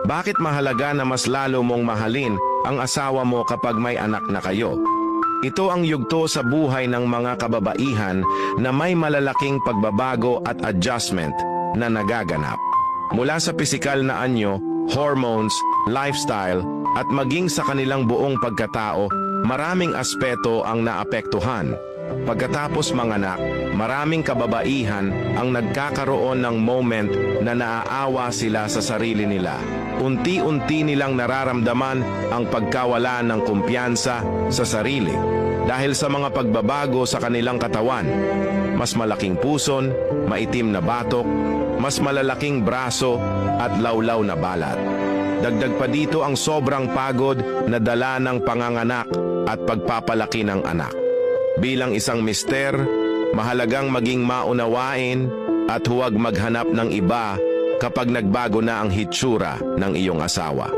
Bakit mahalaga na mas lalo mong mahalin ang asawa mo kapag may anak na kayo? Ito ang yugto sa buhay ng mga kababaihan na may malalaking pagbabago at adjustment na nagaganap. Mula sa pisikal na anyo, hormones, lifestyle, at maging sa kanilang buong pagkatao, maraming aspeto ang naapektuhan. Pagkatapos manganak, maraming kababaihan ang nagkakaroon ng moment na naaawa sila sa sarili nila. Unti-unti nilang nararamdaman ang pagkawala ng kumpiyansa sa sarili dahil sa mga pagbabago sa kanilang katawan. Mas malaking puson, maitim na batok, mas malalaking braso at lawlaw na balat. Dagdag pa dito ang sobrang pagod na dala ng panganganak at pagpapalaki ng anak. Bilang isang mister, mahalagang maging maunawain at huwag maghanap ng iba kapag nagbago na ang hitsura ng iyong asawa.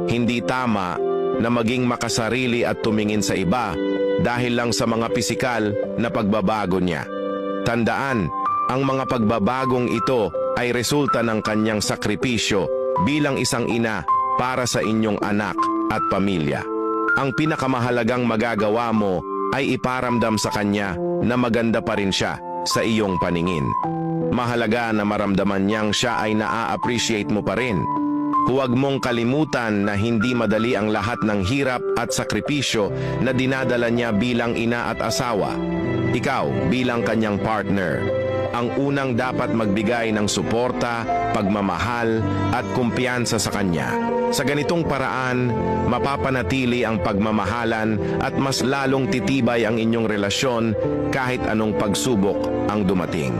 Hindi tama na maging makasarili at tumingin sa iba dahil lang sa mga pisikal na pagbabago niya. Tandaan, ang mga pagbabagong ito ay resulta ng kanyang sakripisyo bilang isang ina para sa inyong anak at pamilya. Ang pinakamahalagang magagawa mo ay iparamdam sa kanya na maganda pa rin siya sa iyong paningin. Mahalaga na maramdaman niyang siya ay naa-appreciate mo pa rin. Huwag mong kalimutan na hindi madali ang lahat ng hirap at sakripisyo na dinadala niya bilang ina at asawa. Ikaw bilang kanyang partner, ang unang dapat magbigay ng suporta, pagmamahal at kumpiyansa sa kanya. Sa ganitong paraan, mapapanatili ang pagmamahalan at mas lalong titibay ang inyong relasyon kahit anong pagsubok ang dumating.